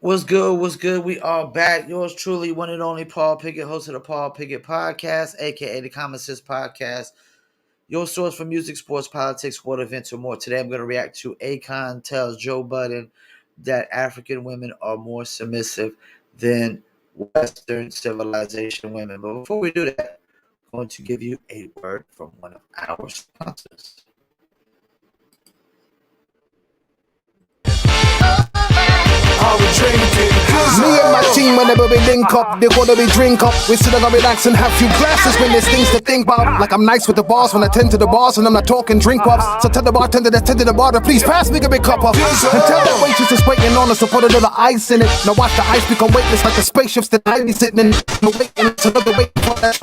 What's good? What's good? We are back. Yours truly, one and only Paul Pickett, host of the Paul Pickett Podcast, aka the Common Sense Podcast. Your source for music, sports, politics, world events, and more. Today, I'm going to react to Akon tells Joe Budden that African women are more submissive than Western civilization women. But before we do that, I'm going to give you a word from one of our sponsors. Me and my team, whenever we link up, they wanna be drink up. We sit down and relax and have few glasses when there's things to think about. Like I'm nice with the boss when I tend to the boss, and I'm not talking drink ups. So tell the bartender that's tending the bar to please pass me a big cup up. And tell that waitress is waiting on us to put a little ice in it. Now watch the ice become weightless like the spaceships that I be sitting in. No waiting, it's another wait for that.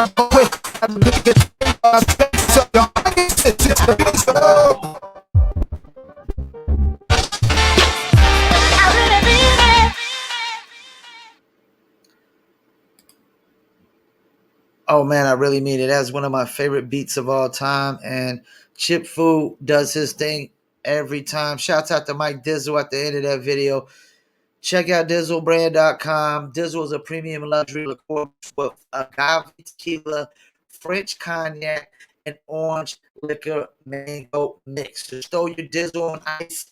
Oh man, I really mean it. That's one of my favorite beats of all time. And Chip Fu does his thing every time. Shouts out to Mike Dizzle at the end of that video. Check out DizzleBrand.com. Dizzle is a premium luxury liqueur with agave tequila, French cognac, and orange liquor mango mix. Just throw your Dizzle on ice,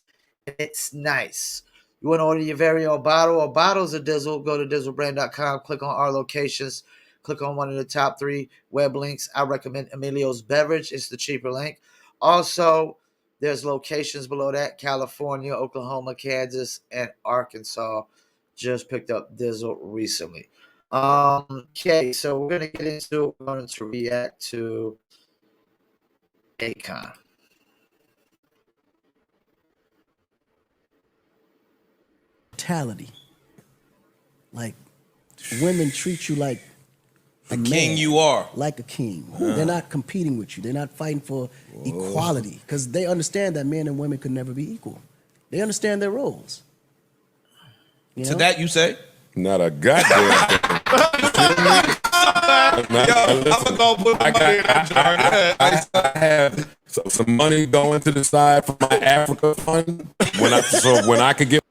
and it's nice. You want to order your very own bottle or bottles of Dizzle, go to DizzleBrand.com, click on our locations. Click on one of the top 3 web links. I recommend Emilio's Beverage. It's the cheaper link. Also, there's locations below that: California, Oklahoma, Kansas, and Arkansas. Just picked up Dizzle recently. Okay, so we're going to get into we're going to react to Akon. Mentality. Like, women treat you like the king you are. Like a king. They're not competing with you. They're not fighting for equality because they understand that men and women could never be equal. They understand their roles. You know? To that you say? Not a goddamn Yo, I'm gonna go put my money in that jar. I have some money going to the side for my Africa fund when I could get.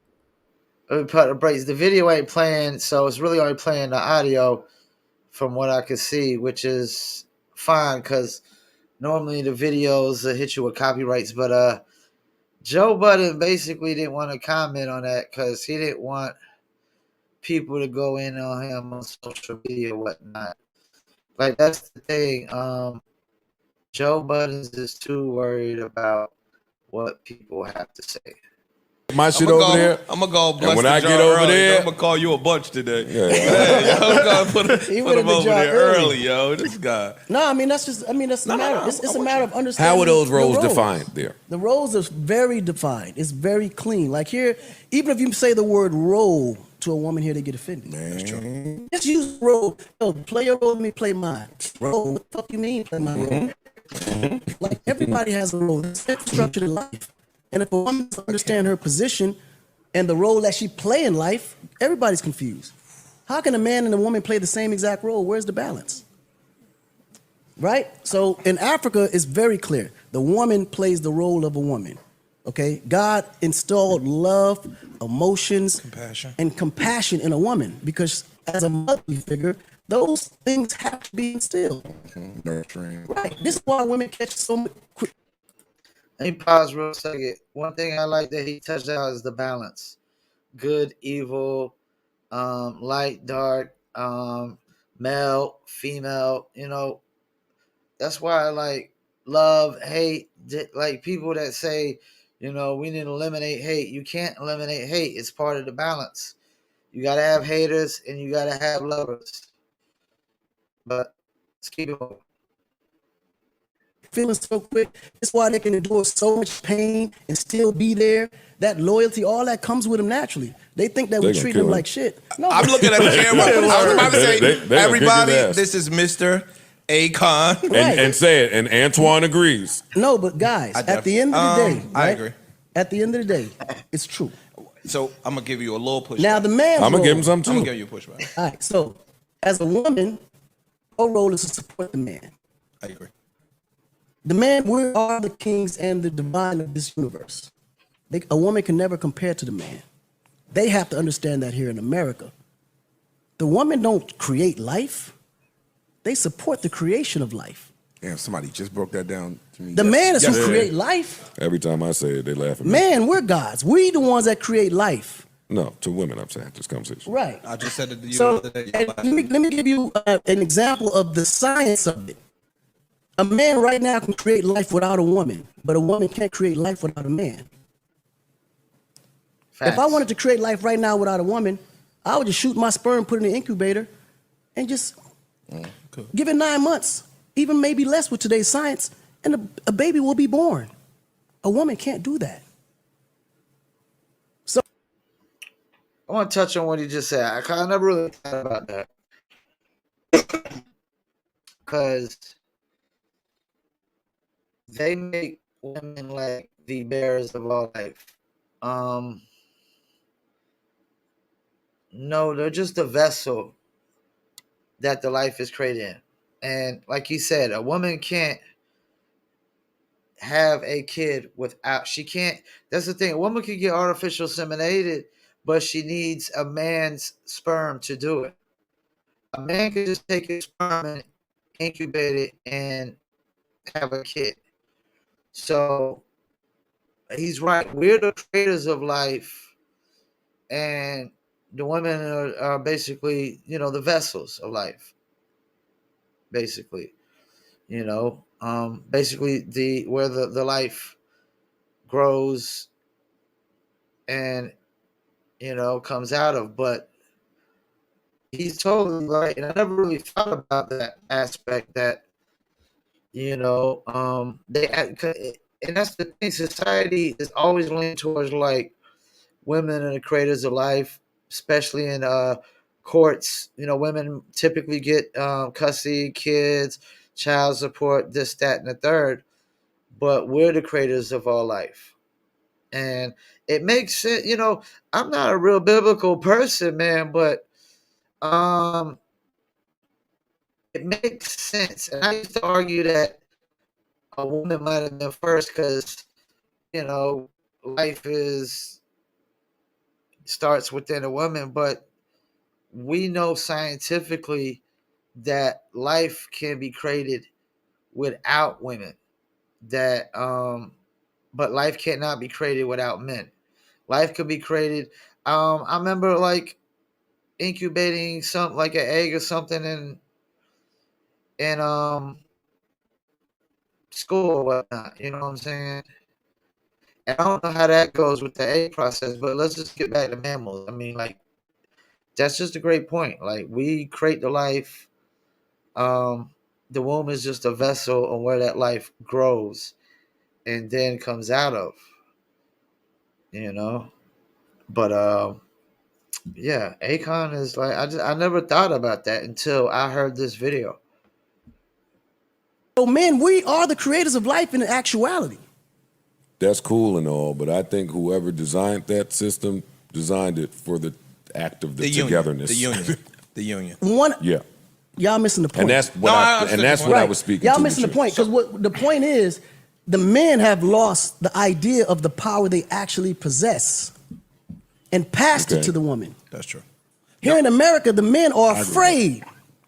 Let me put the breaks. The video ain't playing, so it's really only playing the audio. From what I could see, which is fine because normally the videos hit you with copyrights. But Joe Budden basically didn't want to comment on that because he didn't want people to go in on him on social media and whatnot. Like, that's the thing. Joe Budden is too worried about what people have to say. My shit over there. I'm gonna go bless when the I jar get over early. there, I'm gonna call you a bunch today. Yeah. Hey, yo, I'm gonna put him over there early, yo. This guy. No, I mean that's a matter. It's a matter of understanding. how are those roles defined there? The roles are very defined. It's very clean. Like here, even if you say the word role to a woman here, they get offended. That's true. Just use role. Yo, play your role, let me play mine. Role? What the fuck you mean play my role? Like everybody has a role. It's structured in life. And if a woman doesn't understand her position and the role that she play in life, everybody's confused. How can a man and a woman play the same exact role? Where's the balance? Right? So in Africa, it's very clear. The woman plays the role of a woman. Okay? God installed love, emotions, and compassion in a woman because as a motherly figure, those things have to be instilled. Nurturing. Right. This is why women catch so much. Let me pause real second. One thing I like that he touched on is the balance. Good, evil, light, dark, male, female, you know. That's why I like love, hate, like people that say, you know, we need to eliminate hate. You can't eliminate hate. It's part of the balance. You got to have haters and you got to have lovers. But let's keep it moving. Feeling so quick. That's why they can endure so much pain and still be there. That loyalty, all that comes with them naturally. They think that we treat them like shit. No, I'm looking at the camera. I was about to say, everybody, this is Mr. Akon. Right. And say it, and Antoine agrees. No, but guys, at the end of the day, I agree. At the end of the day, it's true. So I'm gonna give you a little pushback. Now the man's I'm gonna role, give him some too. I'm gonna give you a pushback. All right, so as a woman, her role is to support the man. I agree. The man, we are the kings and the divine of this universe. A woman can never compare to the man. They have to understand that here in America. The women don't create life. They support the creation of life. Damn, somebody just broke that down to me. The man is who create life. Every time I say it, they laugh at me. Man, we're gods. We the ones that create life. No, to women, I'm saying, this conversation. Right. I just said it to you So the other day. let me give you an example of the science of it. A man right now can create life without a woman, but a woman can't create life without a man. Facts. If I wanted to create life right now without a woman, I would just shoot my sperm, put it in the incubator, and just give it 9 months, even maybe less with today's science, and a baby will be born. A woman can't do that. So I want to touch on what he just said. I never really thought about that. Because they make women like the bearers of all life. No, they're just a vessel that the life is created in. And like you said, a woman can't have a kid without, she can't, that's the thing. A woman can get artificial inseminated, but she needs a man's sperm to do it. A man can just take his sperm and incubate it and have a kid. So he's right. We're the creators of life, and the women are basically, the vessels of life. Basically, basically where the life grows and comes out of. But he's totally right, and I never really thought about that aspect. That they and that's the thing. Society is always leaning towards like women are the creators of life, especially in courts. Women typically get custody, kids, child support, this, that, and the third. But we're the creators of all life, and it makes sense. I'm not a real biblical person, man, but it makes sense. And I used to argue that a woman might have been first because life starts within a woman, but we know scientifically that life can be created without women. But life cannot be created without men. Life could be created. I remember like incubating something like an egg or something in school or whatnot. You know what I'm saying? And I don't know how that goes with the egg process, but let's just get back to mammals. I mean, like, that's just a great point. Like, we create the life. The womb is just a vessel on where that life grows and then comes out of. But yeah, Akon is like, I never thought about that until I heard this video. So men, we are the creators of life in actuality. That's cool and all, but I think whoever designed that system designed it for the act of the togetherness. The union. Yeah. Y'all missing the point. And that's what I was speaking Y'all to. missing the point, because what the point is, the men have lost the idea of the power they actually possess and passed it to the woman. That's true. Here in America, the men are afraid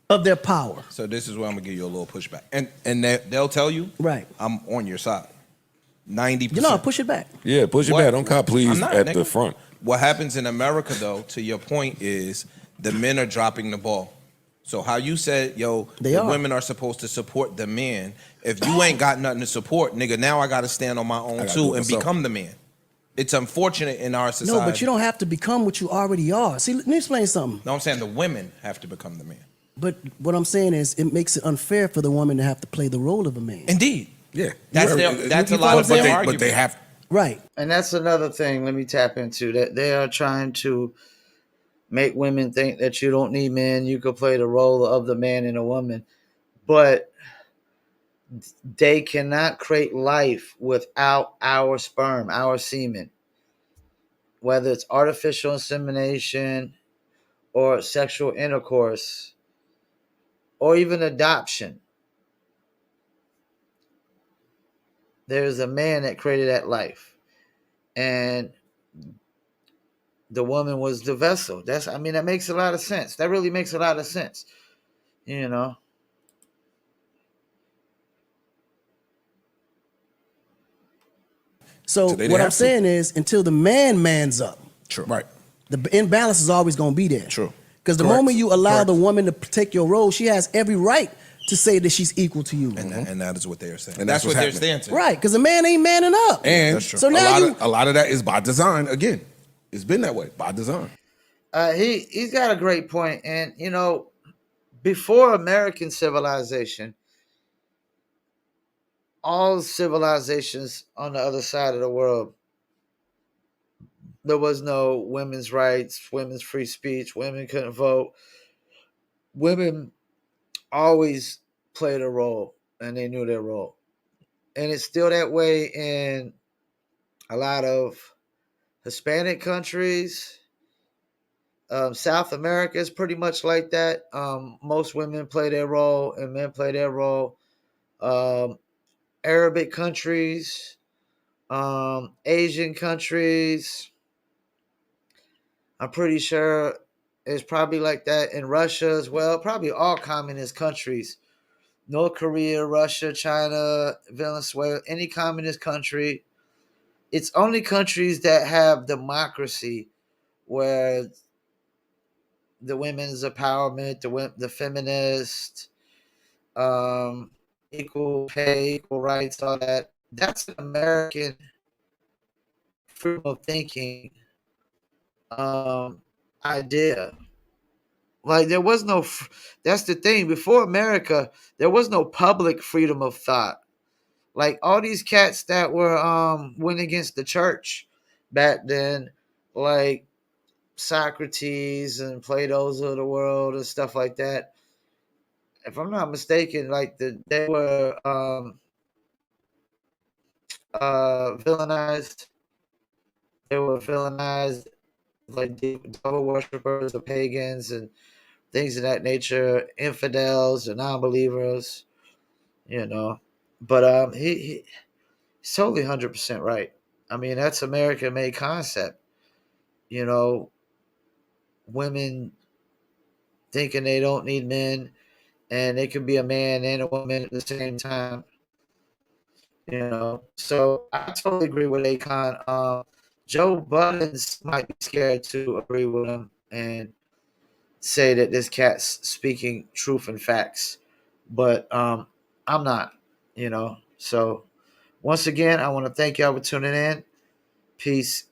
of their power. So this is where I'm gonna give you a little pushback, and they'll tell you, right, I'm on your side. 90%. You know, push it back. Yeah, push it back. Don't cop, please, at the front. What happens in America, though, to your point, is the men are dropping the ball. So how you said, the women are supposed to support the men. If you ain't got nothing to support, nigga, now I got to stand on my own too and become the man. It's unfortunate in our society. No, but you don't have to become what you already are. See, let me explain something. No, I'm saying the women have to become the man. But what I'm saying is, it makes it unfair for the woman to have to play the role of a man. Indeed. Yeah. That's a lot of their argument. But they have. Right. And that's another thing, let me tap into, that they are trying to make women think that you don't need men. You could play the role of the man and a woman. But they cannot create life without our sperm, our semen. Whether it's artificial insemination or sexual intercourse or even adoption. There's a man that created that life. And the woman was the vessel. I mean, that makes a lot of sense. That really makes a lot of sense. You know. So what I'm saying is, until the man mans up, True. Right. the imbalance is always going to be there. True. Because the Correct. moment you allow Correct. the woman to take your role, she has every right to say that she's equal to you. And that is what they are saying. And that's that's what what's they're happening. saying. Right, because a man ain't manning up. And That's true. So now a lot of that is by design. Again, it's been that way by design. He's got a great point, and you know, before American civilization, all civilizations on the other side of the world, there was no women's rights, women's free speech, women couldn't vote. Women always played a role, and they knew their role. And it's still that way in a lot of Hispanic countries. South America is pretty much like that. Most women play their role and men play their role. Arabic countries, Asian countries, I'm pretty sure it's probably like that in Russia as well. Probably all communist countries. North Korea, Russia, China, Venezuela, any communist country. It's only countries that have democracy where the women's empowerment, the feminist, equal pay, equal rights, all that. That's an American freedom of thinking idea. Like there was no. That's the thing. Before America, there was no public freedom of thought. Like all these cats that were went against the church back then, like Socrates and Plato's of the world and stuff like that. If I'm not mistaken, like they were villainized. They were villainized like devil worshippers or pagans and things of that nature, infidels or non-believers, you know. But he's totally 100% right. I mean, that's American-made concept. You know, women thinking they don't need men, and they can be a man and a woman at the same time. You know, so I totally agree with Akon. Joe Budden might be scared to agree with him and say that this cat's speaking truth and facts, but I'm not. You know, so once again, I want to thank y'all for tuning in. Peace